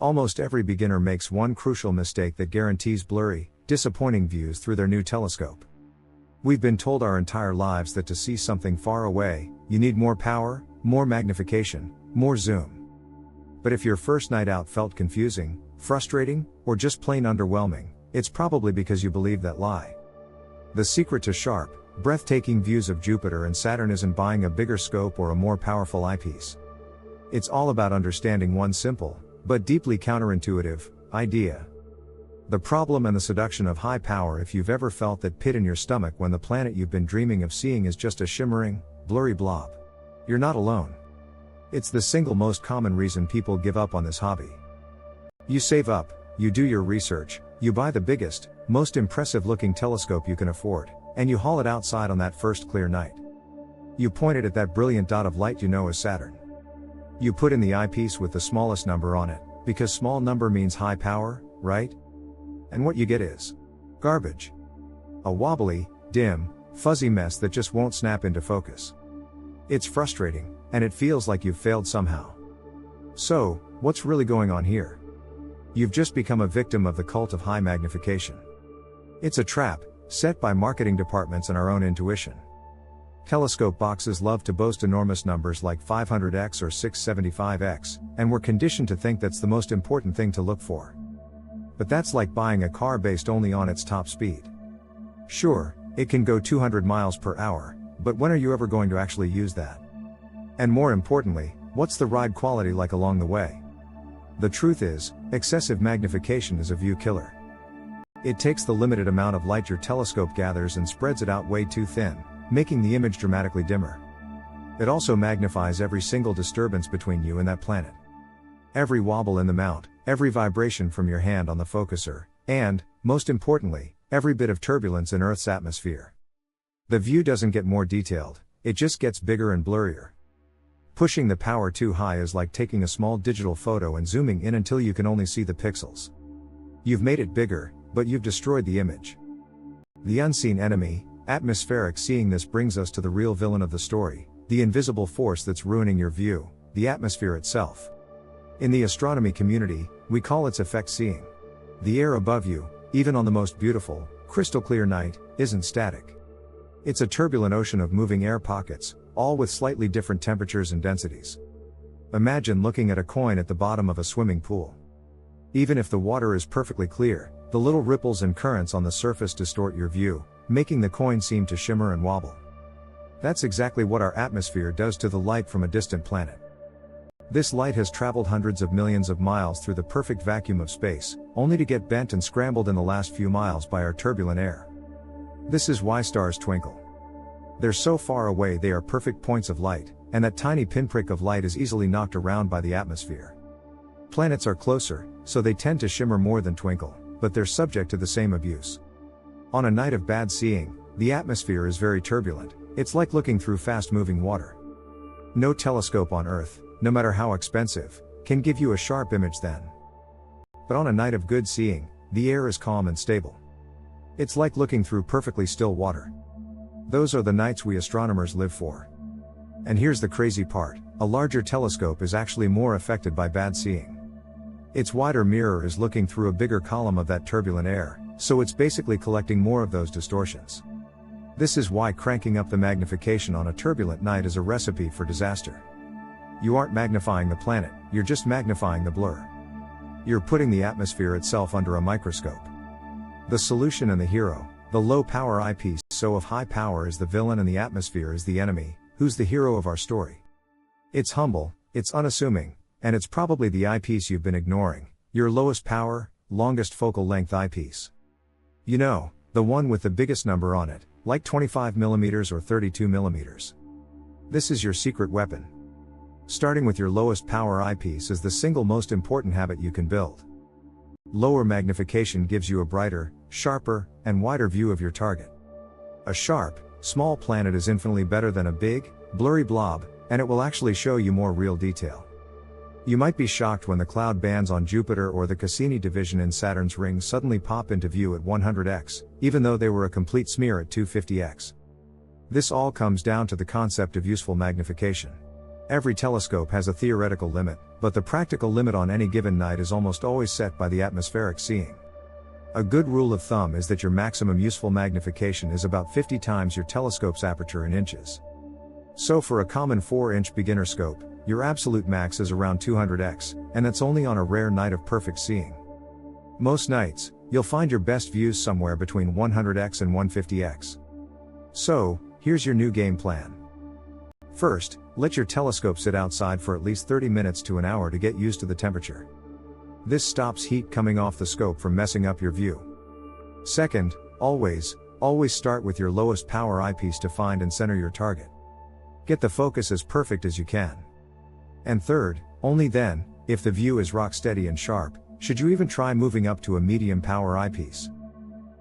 Almost every beginner makes one crucial mistake that guarantees blurry, disappointing views through their new telescope. We've been told our entire lives that to see something far away, you need more power, more magnification, more zoom. But if your first night out felt confusing, frustrating, or just plain underwhelming, it's probably because you believe that lie. The secret to sharp, breathtaking views of Jupiter and Saturn isn't buying a bigger scope or a more powerful eyepiece. It's all about understanding one simple, but deeply counterintuitive, idea. The problem and the seduction of high power. If you've ever felt that pit in your stomach when the planet you've been dreaming of seeing is just a shimmering, blurry blob, you're not alone. It's the single most common reason people give up on this hobby. You save up, you do your research, you buy the biggest, most impressive looking telescope you can afford, and you haul it outside on that first clear night. You point it at that brilliant dot of light you know as Saturn. You put in the eyepiece with the smallest number on it, because small number means high power, right? And what you get is garbage. A wobbly, dim, fuzzy mess that just won't snap into focus. It's frustrating, and it feels like you've failed somehow. So, what's really going on here? You've just become a victim of the cult of high magnification. It's a trap, set by marketing departments and our own intuition. Telescope boxes love to boast enormous numbers like 500x or 675x, and we're conditioned to think that's the most important thing to look for. But that's like buying a car based only on its top speed. Sure, it can go 200 miles per hour, but when are you ever going to actually use that? And more importantly, what's the ride quality like along the way? The truth is, excessive magnification is a view killer. It takes the limited amount of light your telescope gathers and spreads it out way too thin, making the image dramatically dimmer. It also magnifies every single disturbance between you and that planet. Every wobble in the mount, every vibration from your hand on the focuser, and, most importantly, every bit of turbulence in Earth's atmosphere. The view doesn't get more detailed, it just gets bigger and blurrier. Pushing the power too high is like taking a small digital photo and zooming in until you can only see the pixels. You've made it bigger, but you've destroyed the image. The unseen enemy, atmospheric seeing. This brings us to the real villain of the story, the invisible force that's ruining your view, the atmosphere itself. In the astronomy community, we call its effect seeing. The air above you, even on the most beautiful, crystal clear night, isn't static. It's a turbulent ocean of moving air pockets, all with slightly different temperatures and densities. Imagine looking at a coin at the bottom of a swimming pool. Even if the water is perfectly clear, the little ripples and currents on the surface distort your view, making the coin seem to shimmer and wobble. That's exactly what our atmosphere does to the light from a distant planet. This light has traveled hundreds of millions of miles through the perfect vacuum of space, only to get bent and scrambled in the last few miles by our turbulent air. This is why stars twinkle. They're so far away they are perfect points of light, and that tiny pinprick of light is easily knocked around by the atmosphere. Planets are closer, so they tend to shimmer more than twinkle, but they're subject to the same abuse. On a night of bad seeing, the atmosphere is very turbulent. It's like looking through fast-moving water. No telescope on Earth, no matter how expensive, can give you a sharp image then. But on a night of good seeing, the air is calm and stable. It's like looking through perfectly still water. Those are the nights we astronomers live for. And here's the crazy part, a larger telescope is actually more affected by bad seeing. Its wider mirror is looking through a bigger column of that turbulent air, so it's basically collecting more of those distortions. This is why cranking up the magnification on a turbulent night is a recipe for disaster. You aren't magnifying the planet, you're just magnifying the blur. You're putting the atmosphere itself under a microscope. The solution and the hero, the low-power eyepiece. So if high power is the villain and the atmosphere is the enemy, who's the hero of our story? It's humble, it's unassuming, and it's probably the eyepiece you've been ignoring, your lowest power, longest focal length eyepiece. You know, the one with the biggest number on it, like 25mm or 32mm. This is your secret weapon. Starting with your lowest power eyepiece is the single most important habit you can build. Lower magnification gives you a brighter, sharper, and wider view of your target. A sharp, small planet is infinitely better than a big, blurry blob, and it will actually show you more real detail. You might be shocked when the cloud bands on Jupiter or the Cassini division in Saturn's ring suddenly pop into view at 100x, even though they were a complete smear at 250x. This all comes down to the concept of useful magnification. Every telescope has a theoretical limit, but the practical limit on any given night is almost always set by the atmospheric seeing. A good rule of thumb is that your maximum useful magnification is about 50 times your telescope's aperture in inches. So for a common 4-inch beginner scope, your absolute max is around 200x, and that's only on a rare night of perfect seeing. Most nights, you'll find your best views somewhere between 100x and 150x. So, here's your new game plan. First, let your telescope sit outside for at least 30 minutes to an hour to get used to the temperature. This stops heat coming off the scope from messing up your view. Second, always start with your lowest power eyepiece to find and center your target. Get the focus as perfect as you can. And third, only then, if the view is rock steady and sharp, should you even try moving up to a medium power eyepiece.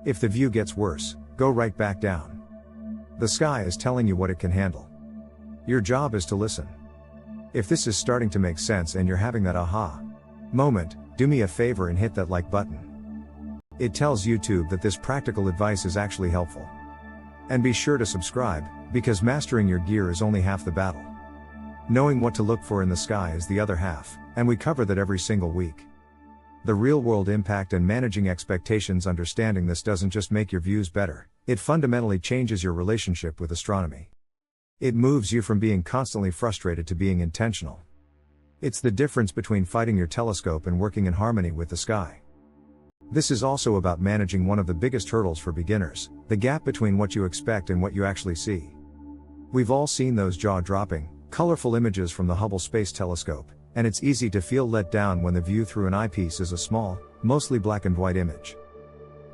If the view gets worse, go right back down. The sky is telling you what it can handle. Your job is to listen. If this is starting to make sense and you're having that aha moment, do me a favor and hit that like button. It tells YouTube that this practical advice is actually helpful. And be sure to subscribe, because mastering your gear is only half the battle. Knowing what to look for in the sky is the other half, and we cover that every single week. The real-world impact and managing expectations. Understanding this doesn't just make your views better, it fundamentally changes your relationship with astronomy. It moves you from being constantly frustrated to being intentional. It's the difference between fighting your telescope and working in harmony with the sky. This is also about managing one of the biggest hurdles for beginners, the gap between what you expect and what you actually see. We've all seen those jaw-dropping, colorful images from the Hubble Space Telescope, and it's easy to feel let down when the view through an eyepiece is a small, mostly black and white image.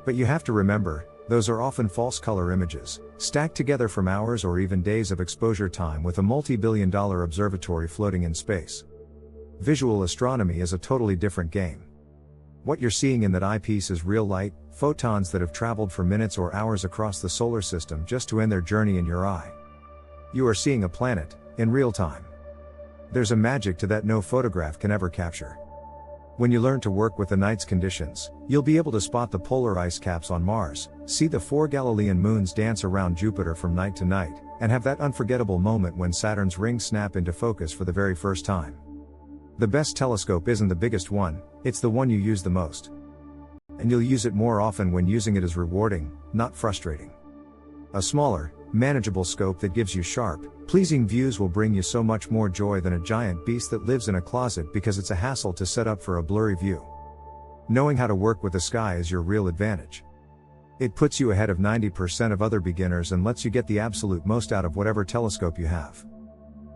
But you have to remember, those are often false color images, stacked together from hours or even days of exposure time with a multi-billion-dollar observatory floating in space. Visual astronomy is a totally different game. What you're seeing in that eyepiece is real light, photons that have traveled for minutes or hours across the solar system just to end their journey in your eye. You are seeing a planet, in real time. There's a magic to that no photograph can ever capture. When you learn to work with the night's conditions, you'll be able to spot the polar ice caps on Mars, see the 4 Galilean moons dance around Jupiter from night to night, and have that unforgettable moment when Saturn's rings snap into focus for the very first time. The best telescope isn't the biggest one, it's the one you use the most. And you'll use it more often when using it is rewarding, not frustrating. A smaller, manageable scope that gives you sharp, pleasing views will bring you so much more joy than a giant beast that lives in a closet because it's a hassle to set up for a blurry view. Knowing how to work with the sky is your real advantage. It puts you ahead of 90% of other beginners and lets you get the absolute most out of whatever telescope you have.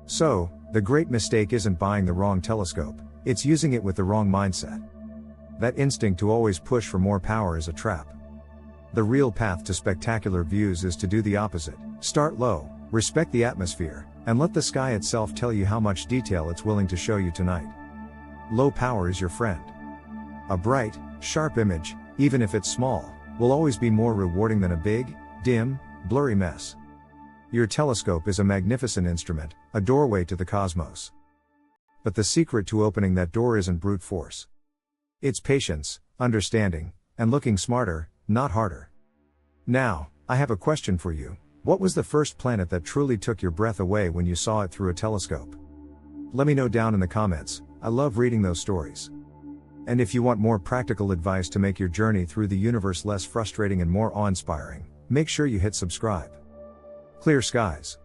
So, the great mistake isn't buying the wrong telescope, it's using it with the wrong mindset. That instinct to always push for more power is a trap. The real path to spectacular views is to do the opposite. Start low, respect the atmosphere, and let the sky itself tell you how much detail it's willing to show you tonight. Low power is your friend. A bright, sharp image, even if it's small, will always be more rewarding than a big, dim, blurry mess. Your telescope is a magnificent instrument, a doorway to the cosmos. But the secret to opening that door isn't brute force. It's patience, understanding, and looking smarter, not harder. Now, I have a question for you. What was the first planet that truly took your breath away when you saw it through a telescope? Let me know down in the comments, I love reading those stories. And if you want more practical advice to make your journey through the universe less frustrating and more awe-inspiring, make sure you hit subscribe. Clear skies.